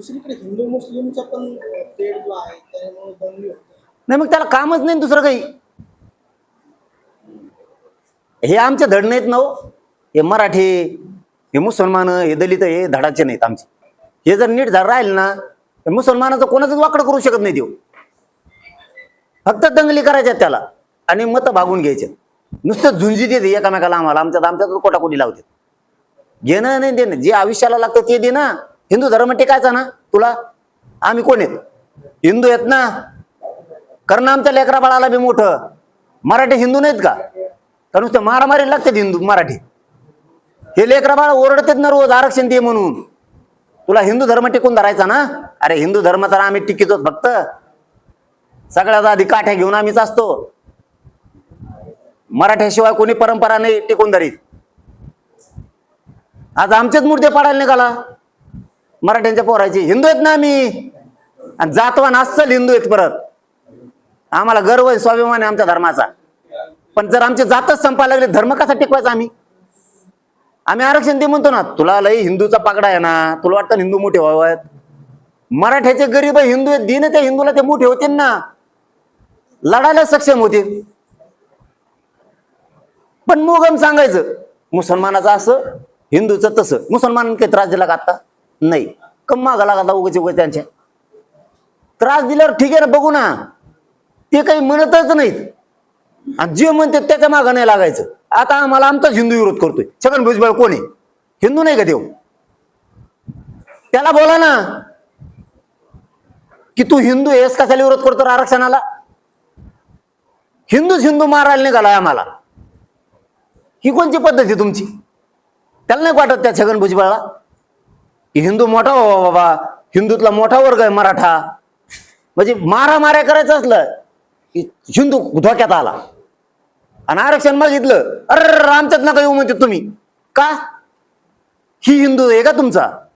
दुसरीकडे हिंदू मुस्लिमचा पण तेढ जो आहे त्यामुळे दंगली होते. नाही मग त्याला कामच नाही दुसरं काही. हे आमचे धड नाहीत ना हो. हे मराठी, हे मुसलमान, हे दलित, हे धडाचे नाहीत आमचे. हे जर नीट जर राहील ना तर मुसलमानाचं कोणाचंच वाकडं करू शकत नाही देऊ. फक्त दंगली करायच्यात त्याला आणि मत भागून घ्यायचे. नुसतं झुंजी देते एकामेकाला. आम्हाला आमच्यात कोटाकोटी लावते. घेणं नाही देणं, जे आयुष्याला लागतं ते दे ना. हिंदू धर्म टिकायचा ना तुला. आम्ही कोण आहेत? हिंदू आहेत ना. कारण आमच्या लेकरा बाळाला बी मोठं. मराठी हिंदू नाहीत का? तर नुसतं मारामारी लागतात हिंदू मराठी. हे लेकरा बाळ ओरडतात ना रोज आरक्षण दे म्हणून. तुला हिंदू धर्म टिकून धरायचा ना. अरे हिंदू धर्म तर आम्ही टिकितो फक्त. सगळ्यात आधी काठ्या घेऊन आम्हीच असतो. मराठ्याशिवाय कोणी परंपरा नाही टिकून धरीत. आज आमचेच मुर्दे पाडायला निघाला मराठ्यांच्या पोराचे. हिंदू आहेत ना आम्ही. आणि जातवान अस्सल हिंदू आहेत परत. आम्हाला गर्व आहे, स्वाभिमान आहे आमच्या धर्माचा. पण जर आमचे जातच संपायला लागले, धर्म कसा टिकवायचा आम्ही? आम्ही आरक्षण दे म्हणतो ना. तुला लई हिंदूचा पागडा आहे ना. तुला वाटतं हिंदू मोठे व्हावेत. मराठ्याचे गरीब हिंदू आहेत. दिन त्या हिंदूला ते मोठे होतील ना. लढायला सक्षम होतील. पण मुगम सांगायचं मुसलमानाचं असं, हिंदूचं तसं. मुसलमानांनी काही त्रास दिला का आता? नाही. कम मागा लागला उगाच उगाच त्यांच्या. त्रास दिल्यावर ठीक आहे ना, बघू ना. ते काही म्हणतच नाहीत. आणि जे म्हणते त्याच्या मागं नाही लागायचं. आता आम्हाला आमचाच हिंदू विरोध करतोय. छगन भुजबळ कोण आहे? हिंदू नाही का देव? त्याला बोला ना की तू हिंदू आहेस, कशाला विरोध करतो आरक्षणाला? हिंदूच हिंदू मारायला निघालाय आम्हाला. ही कोणची पद्धत आहे तुमची? त्याला नाही वाटत त्या छगन भुजबळला की हिंदू मोठा हो बाबा, हिंदूतला मोठा वर्ग आहे मराठा. म्हणजे मारामाऱ्या करायचं असलं की हिंदू धोक्यात आला. आणि आरक्षण मागितलं, अरे आमच्यात नका येऊ म्हणते तुम्ही. का? ही हिंदू आहे का तुमचा?